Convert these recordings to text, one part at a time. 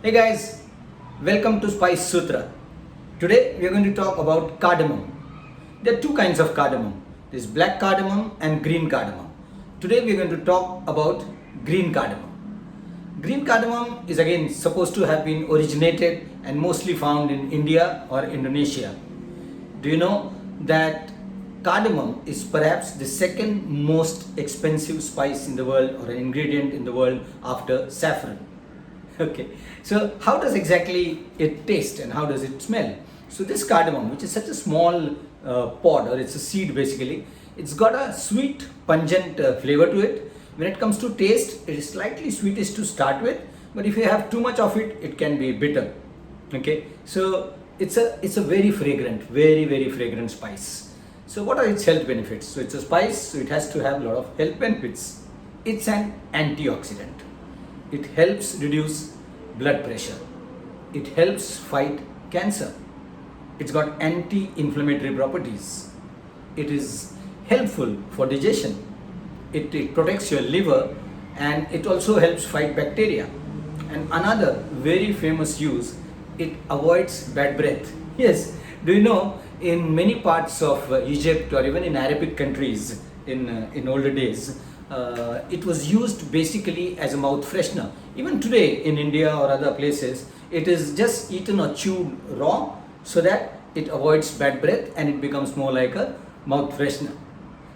Hey guys, welcome to Spice Sutra. Today we are going to talk about cardamom. There are two kinds of cardamom. There's black cardamom and green cardamom. Today we are going to talk about green cardamom. Green cardamom is again supposed to have been originated and mostly found in India or Indonesia. Do you know that cardamom is perhaps the second most expensive spice in the world or an ingredient in the world after saffron? Okay, so how does exactly it taste and how does it smell? So this cardamom, which is such a small pod, or it's a seed basically, it's got a sweet, pungent flavor to it. When it comes to taste, it is slightly sweetish to start with, but if you have too much of it, it can be bitter. Okay, so it's a very fragrant, very fragrant spice. So what are its health benefits? So it's a spice, so it has to have a lot of health benefits. It's an antioxidant. It helps reduce blood pressure. It helps fight cancer. It's got anti-inflammatory properties. It is helpful for digestion. It protects your liver and it also helps fight bacteria. And another very famous use, it avoids bad breath. Yes, do you know in many parts of Egypt or even in Arabic countries in older days, it was used basically as a mouth freshener. Even today in India or other places, it is just eaten or chewed raw so that it avoids bad breath and it becomes more like a mouth freshener.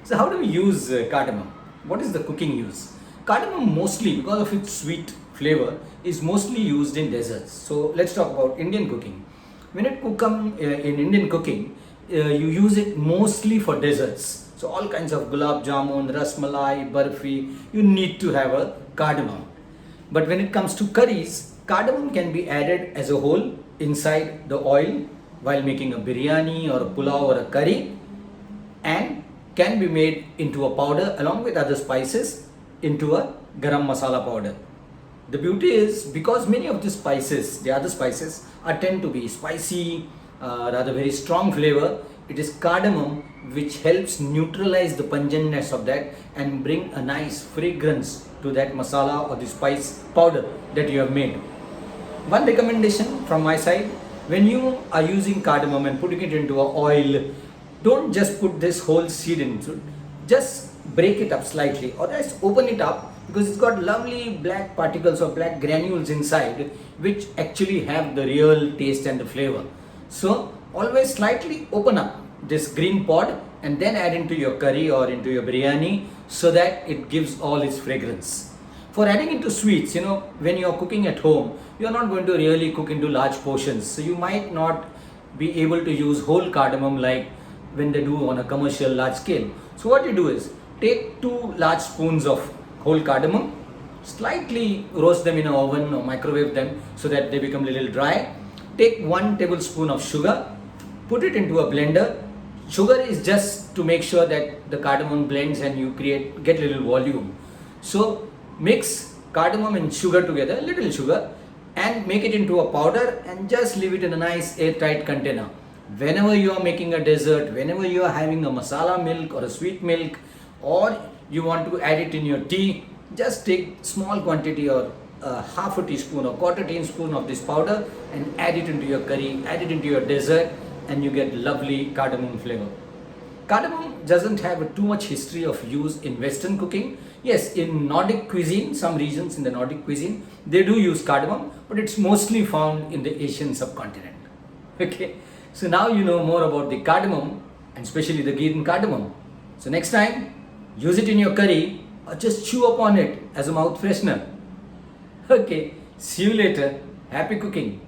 So how do we use cardamom? What is the cooking use? Cardamom mostly, because of its sweet flavor, is mostly used in desserts. So let's talk about Indian cooking. When it in Indian cooking, you use it mostly for desserts. So all kinds of gulab jamun, ras malai, barfi, you need to have a cardamom. But when it comes to curries, cardamom can be added as a whole inside the oil while making a biryani or a pulao or a curry, and can be made into a powder along with other spices into a garam masala powder. The beauty is because many of the spices, the other spices, tend to be spicy, rather very strong flavor. It is cardamom which helps neutralize the pungentness of that and bring a nice fragrance to that masala or the spice powder that you have made. One recommendation from my side, when you are using cardamom and putting it into an oil, don't just put this whole seed into it. Just break it up slightly or just open it up, because it's got lovely black particles or black granules inside which actually have the real taste and the flavor. So always slightly open up this green pod and then add into your curry or into your biryani so that it gives all its fragrance. For adding into sweets, when you're cooking at home, you're not going to really cook into large portions. So you might not be able to use whole cardamom like when they do on a commercial large scale. So what you do is take 2 large spoons of whole cardamom, slightly roast them in an oven or microwave them so that they become a little dry. Take 1 tablespoon of sugar, put it into a blender. Sugar is just to make sure that the cardamom blends and you get little volume. So mix cardamom and sugar together, little sugar, and make it into a powder and just leave it in a nice airtight container. Whenever you are making a dessert, whenever you are having a masala milk or a sweet milk, or you want to add it in your tea, just take small quantity or half a teaspoon or quarter teaspoon of this powder and add it into your curry, add it into your dessert, and you get lovely cardamom flavor. Cardamom doesn't have too much history of use in Western cooking. Yes, in Nordic cuisine, some regions in the Nordic cuisine, they do use cardamom, but it's mostly found in the Asian subcontinent. Okay, so now you know more about the cardamom and especially the green cardamom. So next time, use it in your curry or just chew upon it as a mouth freshener. Okay, see you later. Happy cooking.